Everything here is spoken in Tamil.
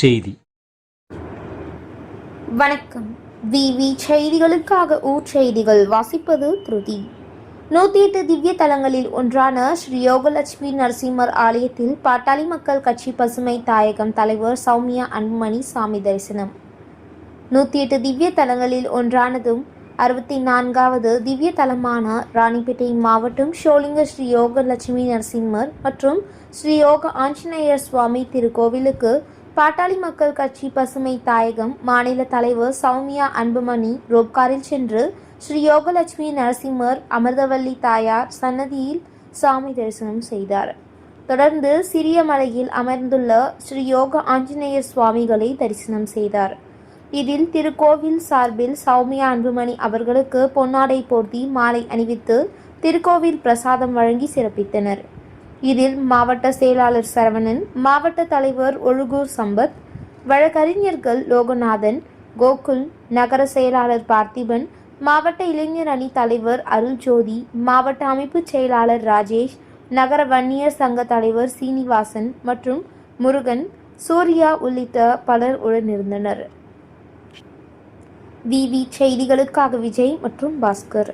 செய்தி. வணக்கம். விவி செய்திகளுக்காக செய்திகள் வாசிப்பது திருதி. 108 திவ்ய தலங்களில் ஒன்றான ஸ்ரீ யோகலட்சுமி நரசிம்மர் ஆலயத்தில் பாட்டாளி மக்கள் கட்சி பசுமை தாயகம் தலைவர் சௌமியா அன்புமணி சாமி தரிசனம். 108 திவ்ய தலங்களில் ஒன்றானதும் 64வது திவ்ய தலமான ராணிப்பேட்டை மாவட்டம் ஷோலிங்க ஸ்ரீ யோகலட்சுமி நரசிம்மர் மற்றும் ஸ்ரீ யோக ஆஞ்சநேயர் சுவாமி திருக்கோவிலுக்கு பாட்டாளி மக்கள் கட்சி பசுமை தாயகம் மாநில தலைவர் சௌமியா அன்புமணி ரோப்காரில் சென்று ஸ்ரீ யோகலட்சுமி நரசிம்மர் அமிர்தவல்லி தாயார் சன்னதியில் சாமி தரிசனம் செய்தார். தொடர்ந்து சிறியமலையில் அமர்ந்துள்ள ஸ்ரீ யோக ஆஞ்சநேயர் சுவாமிகளை தரிசனம் செய்தார். இதில் திருக்கோவில் சார்பில் சௌமியா அன்புமணி அவர்களுக்கு பொன்னாடை போர்த்தி மாலை அணிவித்து திருக்கோவில் பிரசாதம் வழங்கி சிறப்பித்தனர். இதில் மாவட்ட செயலாளர் சரவணன், மாவட்ட தலைவர் ஒழுகூர் சம்பத், வழக்கறிஞர்கள் லோகநாதன், கோகுல், நகர செயலாளர் பார்த்திபன், மாவட்ட இளைஞர் அணி தலைவர் அருள்ஜோதி, மாவட்ட அமைப்பு செயலாளர் ராஜேஷ், நகர வன்னியர் சங்க தலைவர் சீனிவாசன் மற்றும் முருகன், சூர்யா உள்ளிட்ட பலர் உடனிருந்தனர். விவி செய்திகளுக்காக விஜய் மற்றும் பாஸ்கர்.